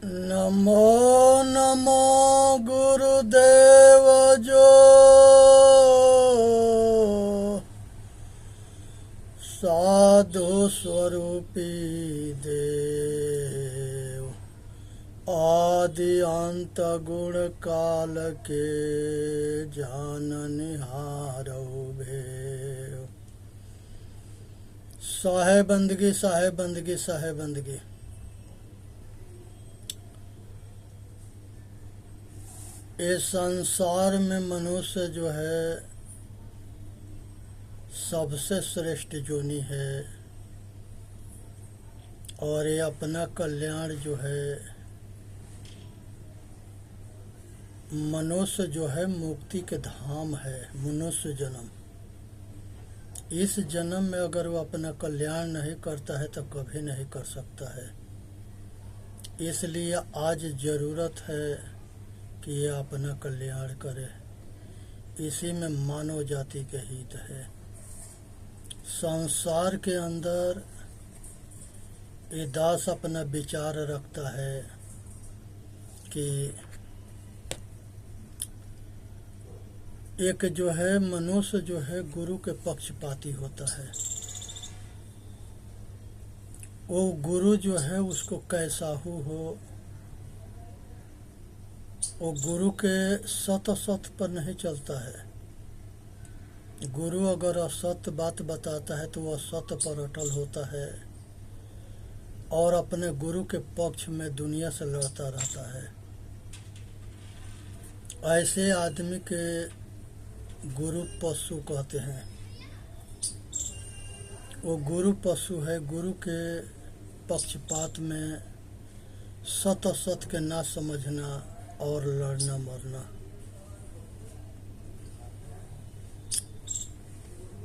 नमो नमो गुरुदेव जो साधु स्वरूपी देव आदि अंत गुण काल के जाननिहारो भेव। साहेब बंदगी साहेब बंदगी साहेब बंदगी। इस संसार में मनुष्य जो है सबसे श्रेष्ठ जोनी है और ये अपना कल्याण जो है मनुष्य जो है मुक्ति के धाम है। मनुष्य जन्म, इस जन्म में अगर वो अपना कल्याण नहीं करता है तो कभी नहीं कर सकता है। इसलिए आज ज़रूरत है कि ये अपना कल्याण करे। इसी में मानव जाति के हित है। संसार के अंदर ये दास अपना विचार रखता है कि एक जो है मनुष्य जो है गुरु के पक्षपाती होता है। वो गुरु जो है उसको कैसा हो वो गुरु के सत पर नहीं चलता है। गुरु अगर असत्य बात बताता है तो वह सत्य पर अटल होता है और अपने गुरु के पक्ष में दुनिया से लड़ता रहता है। ऐसे आदमी के गुरु पशु कहते हैं। वो गुरु पशु है। गुरु के पक्षपात में सत असत के ना समझना और लड़ना मरना।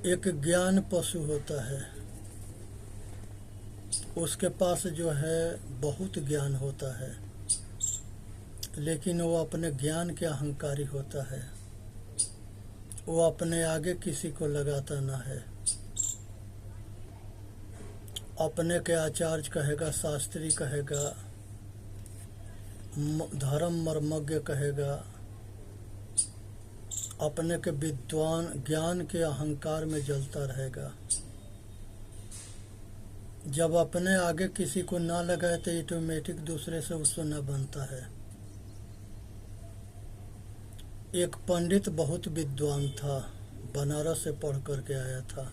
एक ज्ञान पशु होता है, उसके पास जो है बहुत ज्ञान होता है, लेकिन वो अपने ज्ञान के अहंकारी होता है। वो अपने आगे किसी को लगाता ना है। अपने के आचार्य कहेगा, शास्त्री कहेगा, धर्म मर्मज्ञ कहेगा, अपने के विद्वान ज्ञान के अहंकार में जलता रहेगा। जब अपने आगे किसी को ना लगाए तो ऑटोमेटिक दूसरे से उससे न बनता है। एक पंडित बहुत विद्वान था, बनारस से पढ़ करके आया था।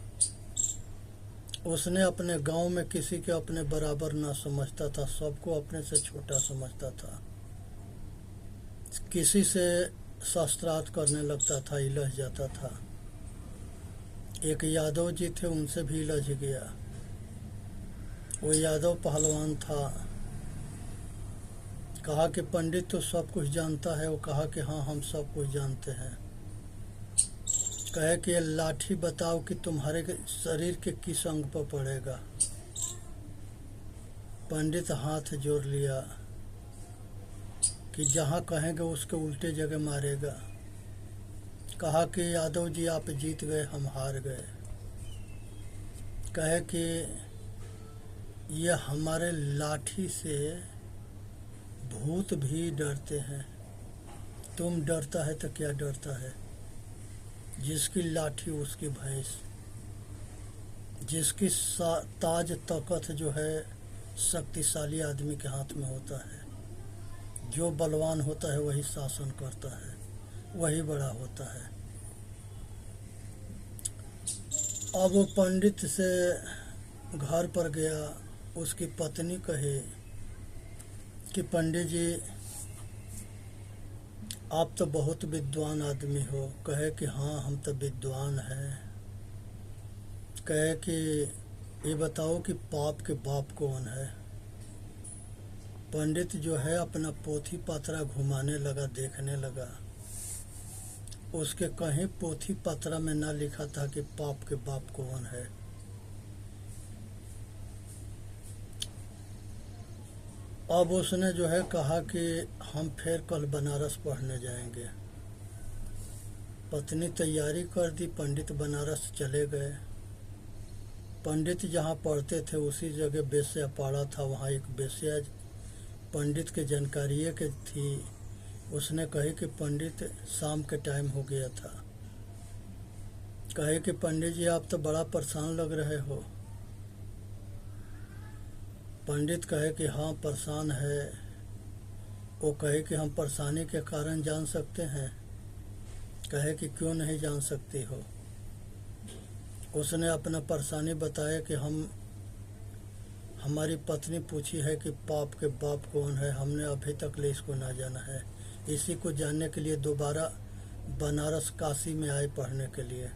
उसने अपने गांव में किसी के अपने बराबर ना समझता था, सबको अपने से छोटा समझता था। किसी से शास्त्रार्थ करने लगता था, इलझ जाता था। एक यादव जी थे, उनसे भी इलझ गया। वो यादव पहलवान था। कहा कि पंडित तो सब कुछ जानता है। वो कहा कि हाँ, हम सब कुछ जानते हैं। कहे कि ये लाठी बताओ कि तुम्हारे शरीर के किस अंग पर पड़ेगा। पंडित हाथ जोड़ लिया कि जहाँ कहेंगे उसके उल्टे जगह मारेगा। कहा कि यादव जी आप जीत गए, हम हार गए। कहे कि ये हमारे लाठी से भूत भी डरते हैं, तुम डरता है तो क्या डरता है। जिसकी लाठी उसकी भैंस। जिसकी ताज तकत जो है शक्तिशाली आदमी के हाथ में होता है। जो बलवान होता है वही शासन करता है, वही बड़ा होता है। अब वो पंडित से घर पर गया। उसकी पत्नी कहे कि पंडित जी आप तो बहुत विद्वान आदमी हो। कहे कि हाँ, हम तो विद्वान हैं। कहे कि ये बताओ कि पाप के बाप कौन है। पंडित जो है अपना पोथी पत्रा घुमाने लगा, देखने लगा। उसके कहीं पोथी पत्रा में ना लिखा था कि पाप के बाप कौन है। अब उसने जो है कहा कि हम फिर कल बनारस पढ़ने जाएंगे। पत्नी तैयारी कर दी, पंडित बनारस चले गए। पंडित जहाँ पढ़ते थे उसी जगह बेश्या पाड़ा था। वहाँ एक बेश्या पंडित की जानकारी के थी। उसने कही कि पंडित शाम के टाइम हो गया था। कहे कि पंडित जी आप तो बड़ा परेशान लग रहे हो। पंडित कहे कि हाँ परेशान है। वो कहे कि हम परेशानी के कारण जान सकते हैं। कहे कि क्यों नहीं जान सकती हो। उसने अपना परेशानी बताया कि हमारी पत्नी पूछी है कि पाप के बाप कौन है, हमने अभी तक ले इसको ना जाना है। इसी को जानने के लिए दोबारा बनारस काशी में आए पढ़ने के लिए।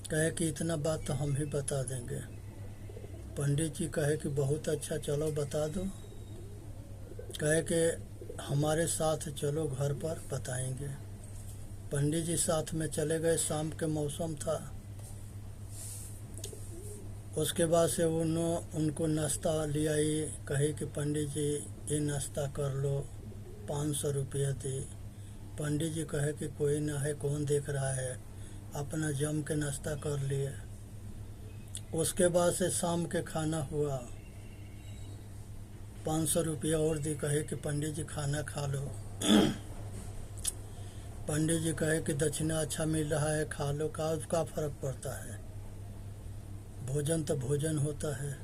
कहे कि इतना बात तो हम ही बता देंगे। पंडित जी कहे कि बहुत अच्छा, चलो बता दो। कहे कि हमारे साथ चलो घर पर बताएंगे। पंडित जी साथ में चले गए। शाम के मौसम था। उसके बाद से उनको नाश्ता ले आई। कहे कि पंडित जी ये नाश्ता कर लो, 500 रुपया दी। पंडित जी कहे कि कोई ना है, कौन देख रहा है, अपना जम के नाश्ता कर लिए। उसके बाद से शाम के खाना हुआ। 500 रुपया और दी। कहे कि पंडित जी खाना खा लो। पंडित जी कहे कि दक्षिणा अच्छा मिल रहा है, खा लो। का फर्क पड़ता है, भोजन तो भोजन होता है।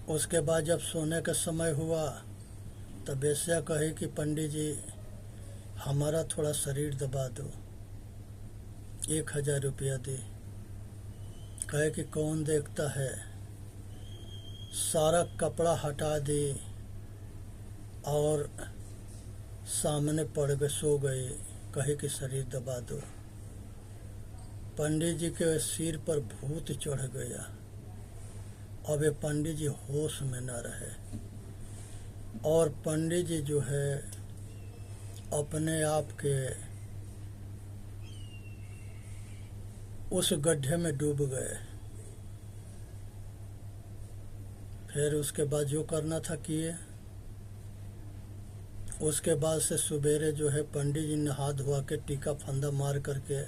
उसके बाद जब सोने का समय हुआ तो बेस्या कही कि पंडित जी हमारा थोड़ा शरीर दबा दो। 1000 रुपया दी। कहे कि कौन देखता है। सारा कपड़ा हटा दी और सामने पड़ गए, सो गए। कहे कि शरीर दबा दो। पंडित जी के सिर पर भूत चढ़ गया। अब ये पंडित जी होश में न रहे और पंडित जी जो है अपने आप के उस गड्ढे में डूब गए। फिर उसके बाद जो करना था किए। उसके बाद से सवेरे जो है पंडित जी नहा धोआ के टीका फंदा मार करके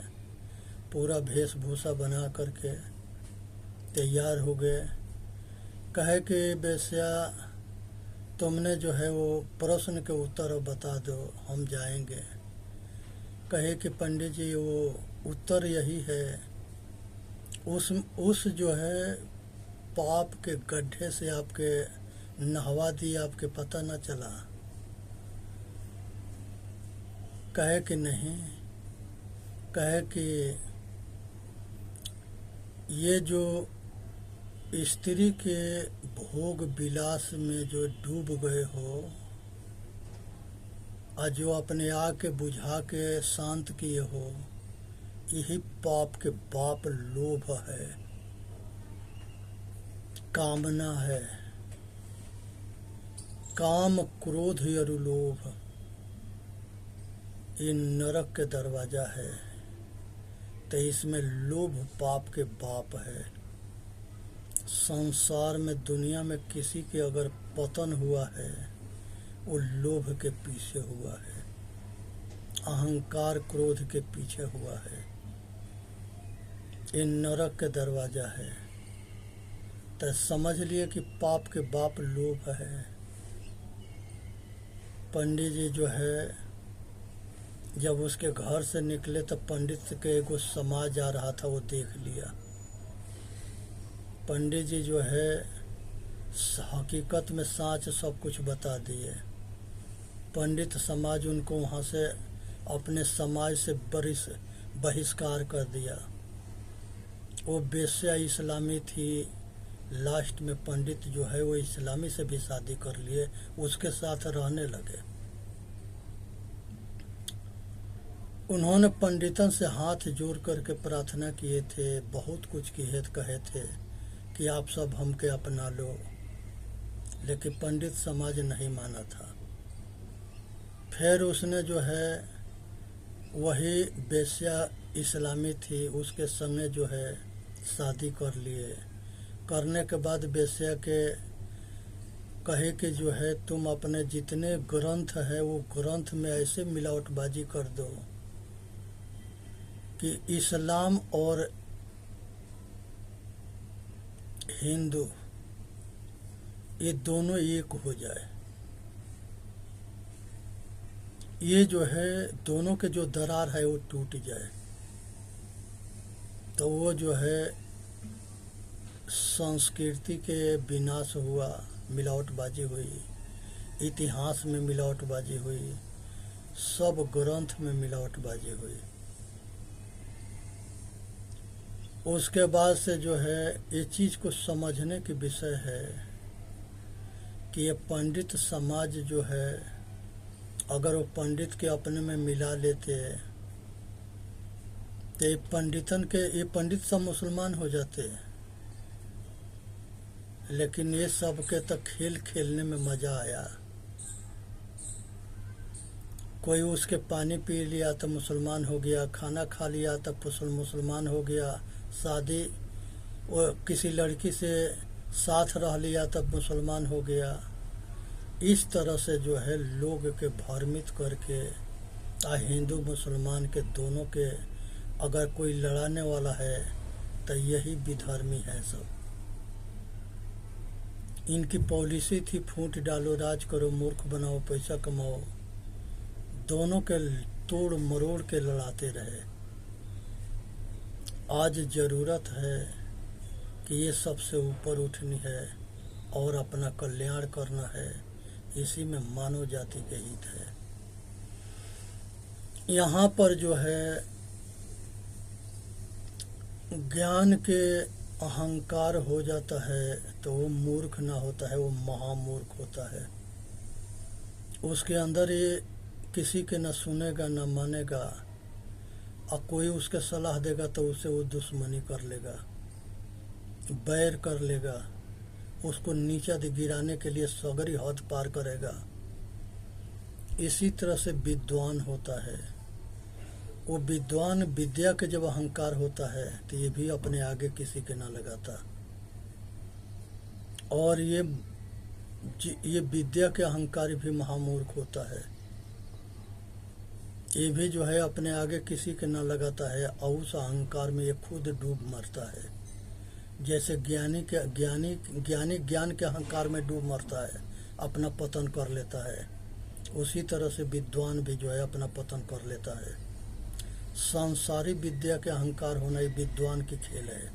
पूरा वेशभूषा बना करके तैयार हो गए। कहे कि बेस्या तुमने जो है वो प्रश्न के उत्तर बता दो, हम जाएंगे। कहे कि पंडित जी वो उत्तर यही है, उस जो है पाप के गड्ढे से आपके नहवा दी, आपके पता न चला। कहे कि नहीं। कहे कि ये जो स्त्री के भोग विलास में जो डूब गए हो और जो अपने आग के बुझा के शांत किए हो, यही पाप के बाप लोभ है, कामना है। काम क्रोध और लोभ ये नरक के दरवाजा है। तो इसमें लोभ पाप के बाप है। संसार में दुनिया में किसी के अगर पतन हुआ है वो लोभ के पीछे हुआ है, अहंकार क्रोध के पीछे हुआ है। ये नरक के दरवाजा है। तो समझ लिए कि पाप के बाप लोभ है। पंडित जी जो है जब उसके घर से निकले तो पंडित के एगो समाज आ रहा था, वो देख लिया। पंडित जी जो है हकीकत में साँच सब कुछ बता दिए। पंडित समाज उनको वहाँ से अपने समाज से बहिष्कार कर दिया। वो बेस्या इस्लामी थी। लास्ट में पंडित जो है वो इस्लामी से भी शादी कर लिए, उसके साथ रहने लगे। उन्होंने पंडितन से हाथ जोड़ करके प्रार्थना किए थे, बहुत कुछ कहे थे कि आप सब हमके अपना लो, लेकिन पंडित समाज नहीं माना था। फिर उसने जो है वही बेस्या इस्लामी थी, उसके संगे जो है शादी कर लिए। करने के बाद बेस्या के कहे कि जो है तुम अपने जितने ग्रंथ है वो ग्रंथ में ऐसे मिलावटबाजी कर दो कि इस्लाम और हिंदू ये दोनों एक हो जाए। ये जो है दोनों के जो दरार है वो टूट जाए, तो वो जो है संस्कृति के विनाश हुआ, मिलावटबाजी हुई, इतिहास में मिलावटबाजी हुई, सब ग्रंथ में मिलावटबाजी हुई। उसके बाद से जो है ये चीज़ को समझने की विषय है कि ये पंडित समाज जो है, अगर वो पंडित के अपने में मिला लेते तो ये पंडित सब मुसलमान हो जाते, लेकिन ये सब के तो खेल खेलने में मज़ा आया। कोई उसके पानी पी लिया तो मुसलमान हो गया, खाना खा लिया तो मुसलमान हो गया, शादी वो किसी लड़की से साथ रह लिया तब मुसलमान हो गया। इस तरह से जो है लोग के भ्रमित करके हिंदू मुसलमान के दोनों के अगर कोई लड़ाने वाला है तो यही विधर्मी है सब। इनकी पॉलिसी थी फूट डालो, राज करो, मूर्ख बनाओ, पैसा कमाओ, दोनों के तोड़ मरोड़ के लड़ाते रहे। आज ज़रूरत है कि ये सबसे ऊपर उठनी है और अपना कल्याण करना है, इसी में मानव जाति के हित है। यहाँ पर जो है ज्ञान के अहंकार हो जाता है तो वो मूर्ख ना होता है, वो महामूर्ख होता है। उसके अंदर ये किसी के न सुनेगा न मानेगा, और कोई उसके सलाह देगा तो उसे वो दुश्मनी कर लेगा, बैर कर लेगा, उसको नीचा गिराने के लिए सगरी हद पार करेगा। इसी तरह से विद्वान होता है। वो विद्वान विद्या के जब अहंकार होता है तो ये भी अपने आगे किसी के ना लगाता, और ये विद्या के अहंकार भी महामूर्ख होता है। ये भी जो है अपने आगे किसी के ना लगाता है, और उस अहंकार में ये खुद डूब मरता है। जैसे ज्ञानी ज्ञान के अहंकार में डूब मरता है, अपना पतन कर लेता है, उसी तरह से विद्वान भी जो है अपना पतन कर लेता है। सांसारिक विद्या के अहंकार होना ये विद्वान की खेल है,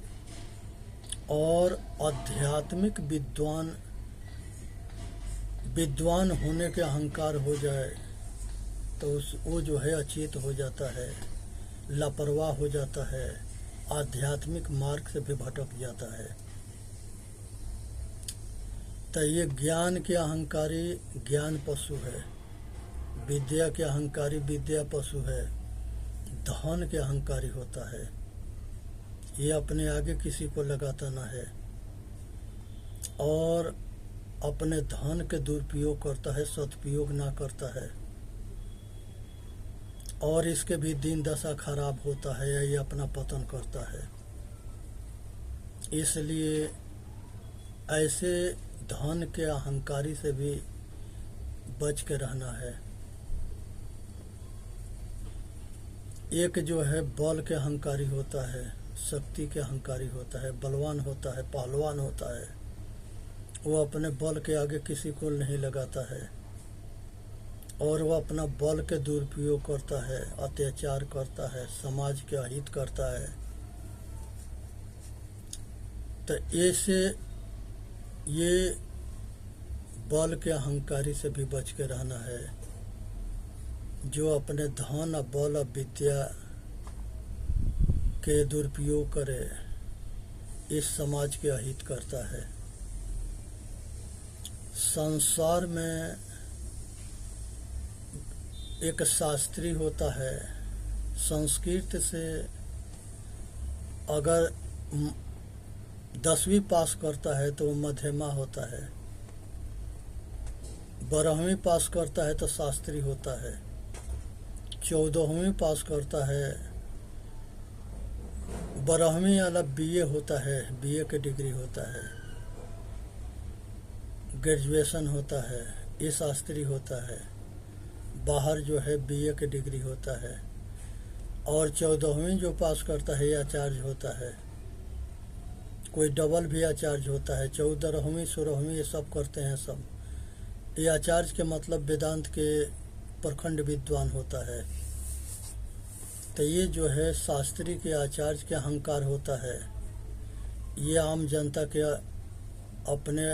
और आध्यात्मिक विद्वान होने के अहंकार हो जाए तो वो जो है अचेत हो जाता है, लापरवाह हो जाता है, आध्यात्मिक मार्ग से भी भटक जाता है। तो ये ज्ञान के अहंकारी ज्ञान पशु है, विद्या के अहंकारी विद्या पशु है, धन के अहंकारी होता है। ये अपने आगे किसी को लगाता ना है, और अपने धन के दुरुपयोग करता है, सदुपयोग ना करता है, और इसके भी दिन दशा खराब होता है, ये अपना पतन करता है। इसलिए ऐसे धन के अहंकारी से भी बच के रहना है। एक जो है बल के अहंकारी होता है, शक्ति के अहंकारी होता है, बलवान होता है, पहलवान होता है। वो अपने बल के आगे किसी को नहीं लगाता है, और वह अपना बल के दुरुपयोग करता है, अत्याचार करता है, समाज के अहित करता है। तो ऐसे ये बल के अहंकारी से भी बच के रहना है, जो अपने धन और बल और विद्या के दुरुपयोग करे, इस समाज के अहित करता है। संसार में एक शास्त्री होता है, संस्कृत से अगर 10वीं पास करता है तो वो मध्यमा होता है, 12वीं पास करता है तो शास्त्री होता है, 14वीं पास करता है, 12वीं वाला बीए होता है, बीए की डिग्री होता है, ग्रेजुएशन होता है, ये शास्त्री होता है। बाहर जो है बीए की डिग्री होता है, और 14वीं जो पास करता है ये आचार्य होता है। कोई डबल भी आचार्य होता है, 14वीं 16वीं ये सब करते हैं सब। ये आचार्य के मतलब वेदांत के प्रखंड विद्वान होता है। तो ये जो है शास्त्री के आचार्य के अहंकार होता है, ये आम जनता के अपने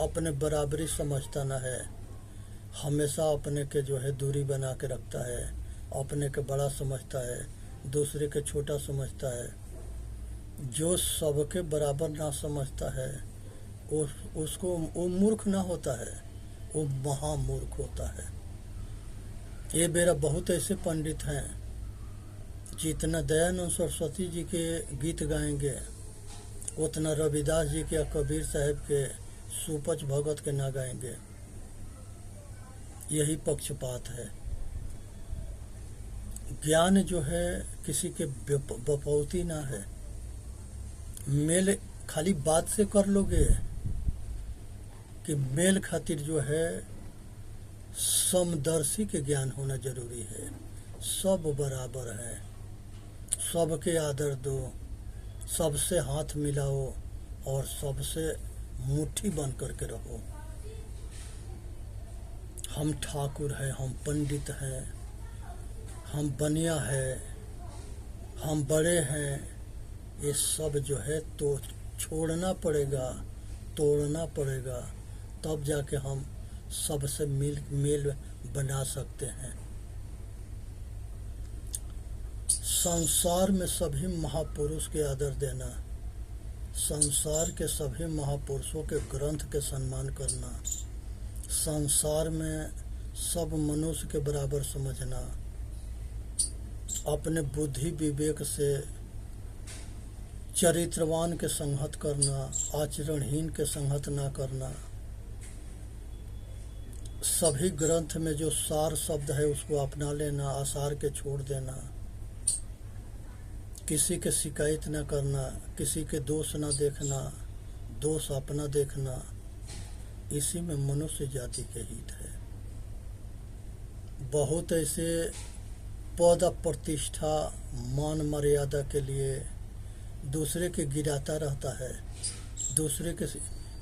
अपने बराबरी समझता न है, हमेशा अपने के जो है दूरी बना के रखता है, अपने के बड़ा समझता है, दूसरे के छोटा समझता है। जो सबके बराबर ना समझता है उसको वो मूर्ख ना होता है, वो महामूर्ख होता है। ये मेरा बहुत ऐसे पंडित हैं, जितना दयानंद सरस्वती जी के गीत गाएंगे उतना रविदास जी के या कबीर साहब के सुपच भगत के ना गाएंगे। यही पक्षपात है। ज्ञान जो है किसी के बपौती ना है। मेल खाली बात से कर लोगे कि मेल खातिर जो है समदर्शी के ज्ञान होना जरूरी है। सब बराबर है, सबके आदर दो, सबसे हाथ मिलाओ और सबसे मुट्ठी बन करके रहो। हम ठाकुर हैं, हम पंडित हैं, हम बनिया है, हम बड़े हैं, ये सब जो है तो छोड़ना पड़ेगा, तोड़ना पड़ेगा, तब जाके हम सबसे मेल बना सकते हैं। संसार में सभी महापुरुष के आदर देना, संसार के सभी महापुरुषों के ग्रंथ के सम्मान करना, संसार में सब मनुष्य के बराबर समझना, अपने बुद्धि विवेक से चरित्रवान के संगत करना, आचरणहीन के संगत ना करना, सभी ग्रंथ में जो सार शब्द है उसको अपना लेना, आसार के छोड़ देना, किसी के शिकायत न करना, किसी के दोष न देखना, दोष अपना देखना, इसी में मनुष्य जाति के हित है। बहुत ऐसे पद प्रतिष्ठा मान मर्यादा के लिए दूसरे के गिराता रहता है, दूसरे के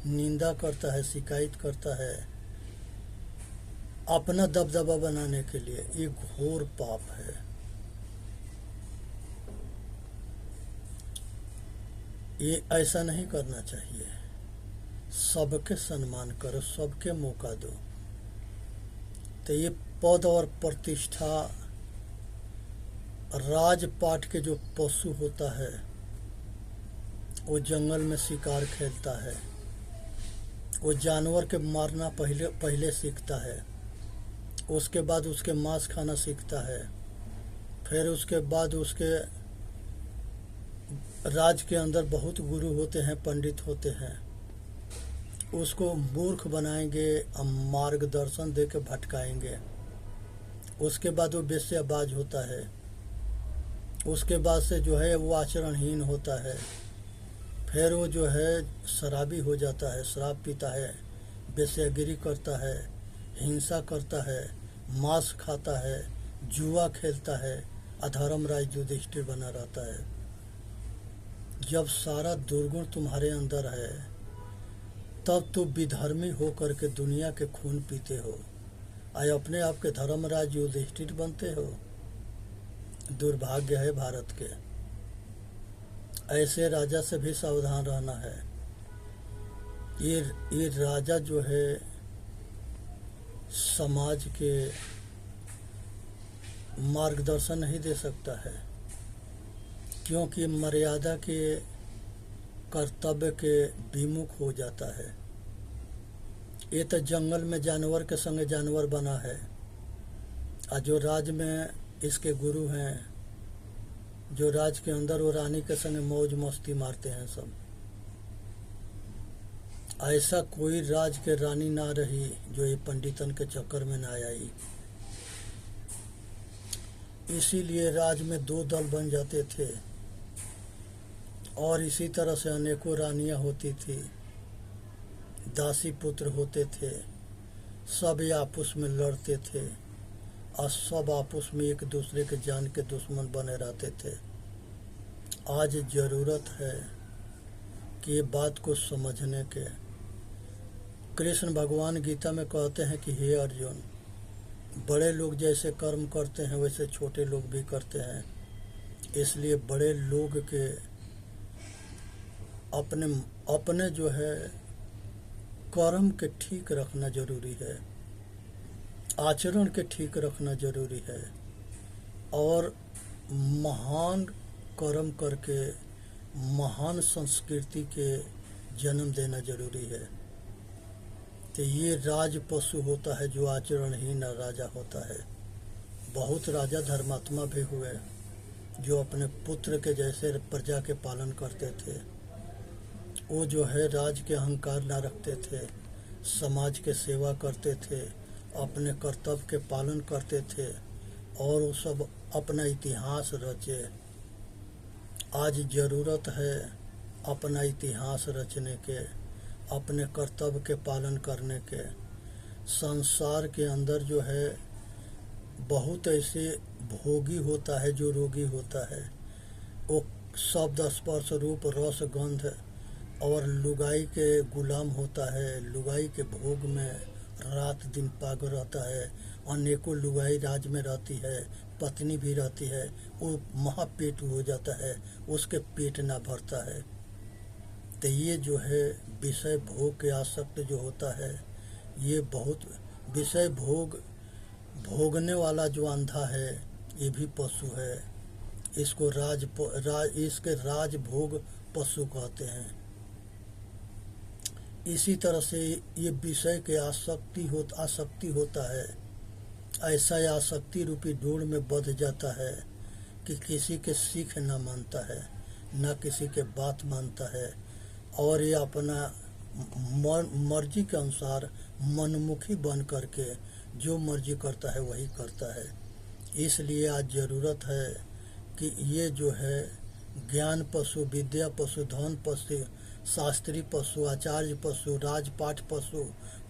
निंदा करता है, शिकायत करता है, अपना दबदबा बनाने के लिए। ये घोर पाप है। ये ऐसा नहीं करना चाहिए। सबके सम्मान करो, सबके मौका दो। तो ये पद और प्रतिष्ठा, राजपाट के जो पशु होता है वो जंगल में शिकार खेलता है, वो जानवर के मारना पहले सीखता है, उसके बाद उसके मांस खाना सीखता है, फिर उसके बाद उसके राज के अंदर बहुत गुरु होते हैं, पंडित होते हैं, उसको मूर्ख बनाएंगे, मार्गदर्शन दे के भटकाएंगे। उसके बाद वो बेस्याबाज होता है, उसके बाद से जो है वो आचरणहीन होता है, फिर वो जो है शराबी हो जाता है, शराब पीता है, बेस्यागिरी करता है, हिंसा करता है, मांस खाता है, जुआ खेलता है, अधर्म राज युधिष्ठिर बना रहता है। जब सारा दुर्गुण तुम्हारे अंदर है तब तो विधर्मी हो करके दुनिया के खून पीते हो, आए अपने आप के धर्मराज युधिष्ठिर बनते हो। दुर्भाग्य है भारत के। ऐसे राजा से भी सावधान रहना है। ये राजा जो है समाज के मार्गदर्शन नहीं दे सकता है, क्योंकि मर्यादा के कर्तव्य के विमुख हो जाता है। ये तो जंगल में जानवर के संग जानवर बना है, और जो राज में इसके गुरु हैं, जो राज के अंदर वो रानी के संग मौज मस्ती मारते हैं सब। ऐसा कोई राज के रानी ना रही जो ये पंडितन के चक्कर में ना आई। इसीलिए राज में दो दल बन जाते थे और इसी तरह से अनेकों रानियां होती थी, दासी पुत्र होते थे, सब आपस में लड़ते थे और सब आपस में एक दूसरे के जान के दुश्मन बने रहते थे। आज जरूरत है कि ये बात को समझने के। कृष्ण भगवान गीता में कहते हैं कि हे अर्जुन, बड़े लोग जैसे कर्म करते हैं वैसे छोटे लोग भी करते हैं। इसलिए बड़े लोग के अपने अपने जो है कर्म के ठीक रखना जरूरी है, आचरण के ठीक रखना जरूरी है, और महान कर्म करके महान संस्कृति के जन्म देना जरूरी है। तो ये राज पशु होता है जो आचरणहीन राजा होता है। बहुत राजा धर्मात्मा भी हुए जो अपने पुत्र के जैसे प्रजा के पालन करते थे। वो जो है राज के अहंकार ना रखते थे, समाज के सेवा करते थे, अपने कर्तव्य के पालन करते थे, और वो सब अपना इतिहास रचे। आज ज़रूरत है अपना इतिहास रचने के, अपने कर्तव्य के पालन करने के। संसार के अंदर जो है बहुत ऐसे भोगी होता है जो रोगी होता है। वो शब्द स्पर्श रूप रस गंध और लुगाई के गुलाम होता है, लुगाई के भोग में रात दिन पागल रहता है। अनेकों लुगाई राज में रहती है, पत्नी भी रहती है, वो महापेट हो जाता है, उसके पेट ना भरता है। तो ये जो है विषय भोग के आसक्त जो होता है, ये बहुत विषय भोग भोगने वाला जो अंधा है ये भी पशु है। इसको इसके राज भोग पशु कहते हैं। इसी तरह से ये विषय के आसक्ति होता है। ऐसा आसक्ति रूपी डोर में बंध जाता है कि किसी के सीख ना मानता है, ना किसी के बात मानता है, और ये अपना मर्जी के अनुसार मनमुखी बन करके जो मर्जी करता है वही करता है। इसलिए आज ज़रूरत है कि ये जो है ज्ञान पशु, विद्या पशु, धन पशु, शास्त्री पशु, आचार्य पशु, राजपाट पशु,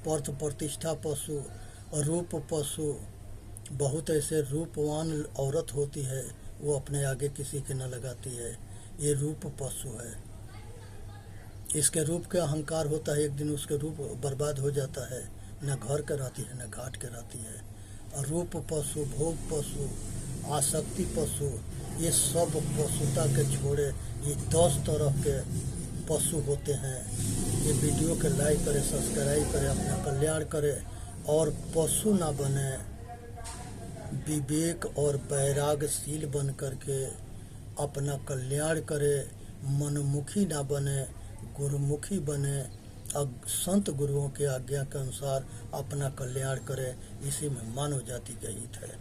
पर्थ प्रतिष्ठा पशु, रूप पशु, बहुत ऐसे रूपवान औरत होती है वो अपने आगे किसी के न लगाती है, ये रूप पशु है। इसके रूप का अहंकार होता है, एक दिन उसके रूप बर्बाद हो जाता है, न घर के रहती है न घाट के रहती है। और रूप पशु, भोग पशु, आसक्ति पशु, ये सब पशुता के छोड़े ये 10 तरह के पशु होते हैं। ये वीडियो के लाइक करें, सब्सक्राइब करें, अपना कल्याण करें और पशु ना बने, विवेक और वैराग्यशील बन करके अपना कल्याण करे, मनमुखी ना बने, गुरुमुखी बने, अब संत गुरुओं के आज्ञा के अनुसार अपना कल्याण करे। इसी में मानव जाति का हित है।